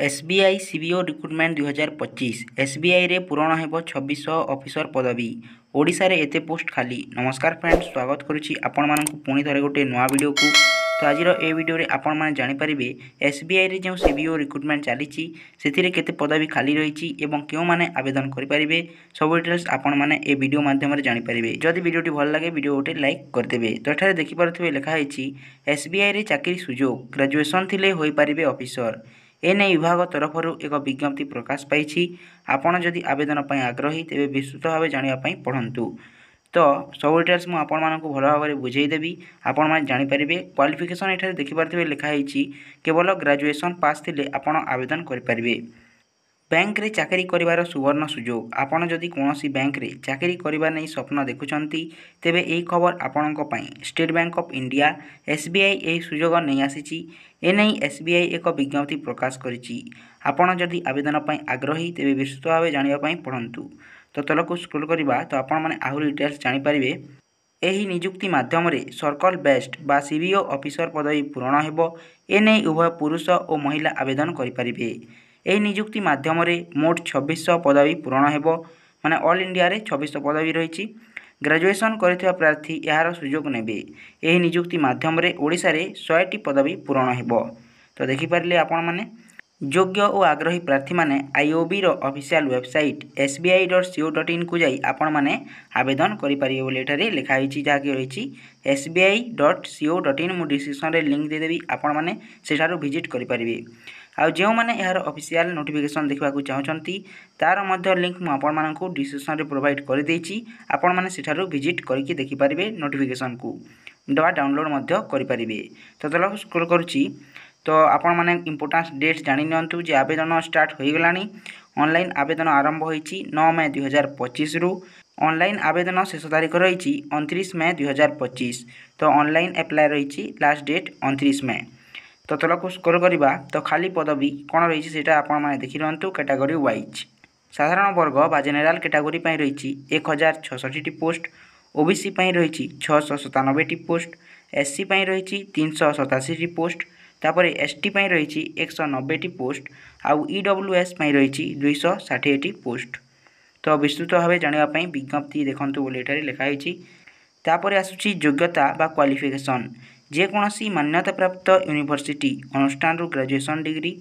SBI CBO recruitment 2025 SBI रे पूरण हेब 2600 officer पदवी ओडिशा रे एते पोस्ट खाली। नमस्कार फ्रेंड्स, स्वागत करुच्ची आपण मानकु पुणी थरे गोटे नुआ वीडियो को। तो आज ए वीडियो रे आपण माने जानि परिबे एसबीआई रे जो सीबीओ रिक्रुटमेंट चलीची सेथिरे केते पदवी खाली रहिची एवं केउ माने आवेदन करि परिबे सब डिटेल्स आपण माने ए वीडियो माध्यम रे जानि परिबे। जदि वीडियोटी भल लागे वीडियो गोटे लाइक कर देबे। तो एठारे देखि परथिबे लिखा हेची एसबीआई रे चाकरी सुजोग ग्रेजुएशन थिले होई परिबे ऑफिसर। एने विभाग तरफ एक विज्ञप्ति प्रकाश पाई। आपण जदि आवेदन पर आग्रही तेरे विस्तृत भाव जानापी पढ़ु। तो सब डिटेल्स मुझे भल भाव में बुझेदेवी। आपण मैंने जानीपारे क्वालिफिकेशन ये देखिपे लिखाई केवल ग्रेजुएशन पास थे आप आवेदन करें। बैंक रे चाकरी करिवार सुवर्ण सुजोग। आपण जदि कोनोसी बैंक रे चाकरी करिवार नै स्वप्न देखुचंती तेबे एई खबर आपणक पई State Bank of India SBI एई सुजोग नै आसीची। एनै एसबीआई एक विज्ञप्ति प्रकाश करिची। आपण जदि आवेदन पई आग्रही तेबे विस्तृत भावे जानिबा पई पढंतु। तो तलको स्क्रॉल करिबा तो आपण माने आहुरी डिटेल्स जानि परिबे। एही नियुक्ति माध्यम रे सर्कल बेस्ड बा सीबीओ ऑफिसर पदवी पूरण हेबो। एनै उभय पुरुष और महिला आवेदन करि परिबे। यह नियुक्ति माध्यम मोट 2600 पदवी पूरण हेबो। माने ऑल इंडिया रे 2600 पदवी रही। ग्रेजुएशन करथिबा प्रार्थी यार सुजोग नेबे। यह नियुक्ति माध्यम ओडिशा रे 100टी पदवी पूरण हेबो। तो देखि पारले आपण माने योग्य और आग्रही प्रार्थी माने आईओबी रो ऑफिशियल वेबसाइट sbi.co.in को जाई आपण माने आवेदन करि परिबे बोले एठारे लिखा हिची। जा कि रहिची sbi.co.in मु डिस्क्रिप्शन रे लिंक दे देबी। आपण माने सेठारो विजिट करि परिबे। आउ जो माने यार ऑफिशियल नोटिफिकेशन देखा चाहती तार मध्य लिंक मु आपण मानकु डिस्क्रिप्शन रे प्रोवाइड कर देछि। आपण माने सेठारो विजिट करके देखि परिबे। नोटिफिकेशन को डा डाउनलोड मध्य करि परिबे। तो चलो स्क्रॉल करूची। तो आपण माने इंपोर्टेंट डेट जानि नियंतु जे आवेदन स्टार्ट होई गलानी। ऑनलाइन आवेदन आरंभ होईची 9 मई 2025 रु। ऑनलाइन आवेदन शेष तारीख रही 29 मई 2025। तो ऑनलाइन अप्लाई रही लास्ट डेट 29 मई। तो तलक स्क्रॉल करिबा तो खाली पदवी कौन रही है आपण मैंने देखि रंतु। कैटेगरी वाइज साधारण वर्ग बा जेनेराल कैटेगरी पई रही 1066 पोस्ट। ओबीसी पई रही 697 पोस्ट। एससी पई रही 387 पोस्ट। तापर एसटी पई रही 190 पोस्ट। आउ ईडब्ल्यूएस पई रही 260 पोस्ट। तो विस्तृत भाव जानापी विज्ञप्ति देखंतु बोले एठारे लिखा हिची। तापर आसुची योग्यता बा क्वालिफिकेशन। जेकोसी मान्यता प्राप्त यूनिवर्सिटी अनुष्ठान ग्रेजुएशन डिग्री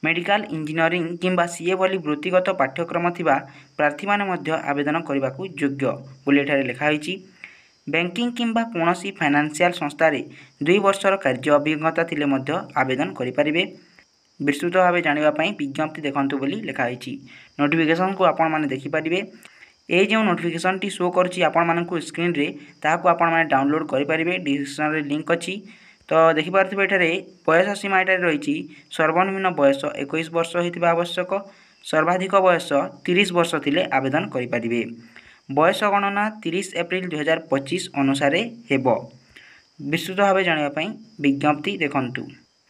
मेडिकल इंजीनियरिंग किंबा सीए बोली वृत्तिगत पाठ्यक्रम थिबा प्रार्थी माने मध्य आवेदन करने को योग्य बोली एठारे लिखा हिची। बैंकिंग किंबा कोनोसी फाइनेंशियल संस्था रे 2 वर्षर कार्य अभिज्ञता थिले मध्य आवेदन करि परिबे। विस्तृत भाव जानापी विज्ञप्ति देखंतु बोली लिखा हिची। नोटिफिकेशन को आपण माने देखि परिबे। ये जो नोटिफिकेशन टी शो करछि आपण मानकु स्क्रीन रे ताहाको आपण माने डाउनलोड करि परिबे। डिस्क्रिप्शन रे लिंक अछि। तो देखि पारथिबे एठारे बयस सीमा एठारे रहिछि सर्वनिम्न बयस 21 वर्ष होइतिबा आवश्यक। सर्वाधिक बयस 30 वर्ष थिले आवेदन करि परिबे। बयस गणना 30 एप्रिल 2025 अनुसार हेबो। विस्तृत भाव जानिबा पई विज्ञप्ति देखंतु।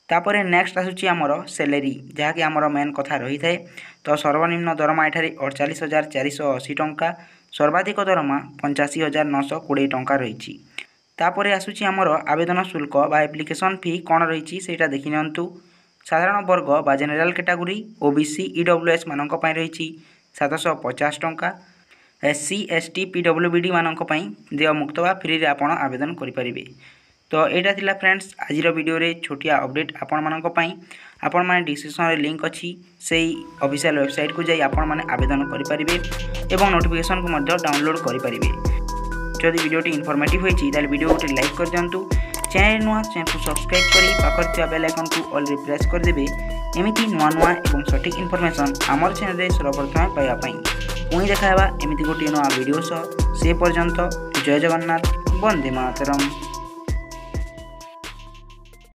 तापरे नेक्स्ट आसुची आमर सैलरी जहाँकि आमर मेन कथा रही थाए। तो सर्वनिम्न दरमा एठारे 48,480 टंका। सर्वाधिक दरमा 85,920 टंका रही। तापरे आसुची आमर आवेदन शुल्क बा एप्लिकेशन फी कौन रही सेटा देखि नियंतु। साधारण वर्ग बा जेनेराल कैटेगरी ओबीसी ईडब्ल्यूएस मानक पई रही 750 टंका। एससी एसटी पीडब्ल्यूबीडी मानक पई देय मुक्त बा फ्री रे आपण आवेदन करि परिबे। तो यहाँ थिला फ्रेंड्स आज वीडियो रे छोटिया अपडेट आपण मानक पई। आपण माने डिस्क्रिप्शन रे लिंक अछि सेही ऑफिशियल वेबसाइट को जाई आपण माने आवेदन करि परिबे एवं नोटिफिकेशन को मध्य डाउनलोड करि परिबे। जदि वीडियोटी इनफॉर्मेटिव होईछि ताले वीडियो गोटे लाइक कर दियंतु। चैनल नुआ चैनल को सब्सक्राइब करी पाखर थिया बेल आइकन को ऑल रे प्रेस कर देबे। एमिति नुआ नुआ एवं सटीक इनफॉरमेशन हमर चैनल रे सर्वप्रथम पाइबा पई। पुणी देखाबा एमिति गोटे नुआ वीडियो से पर्यंत जय जगन्नाथ वंदे मातरम।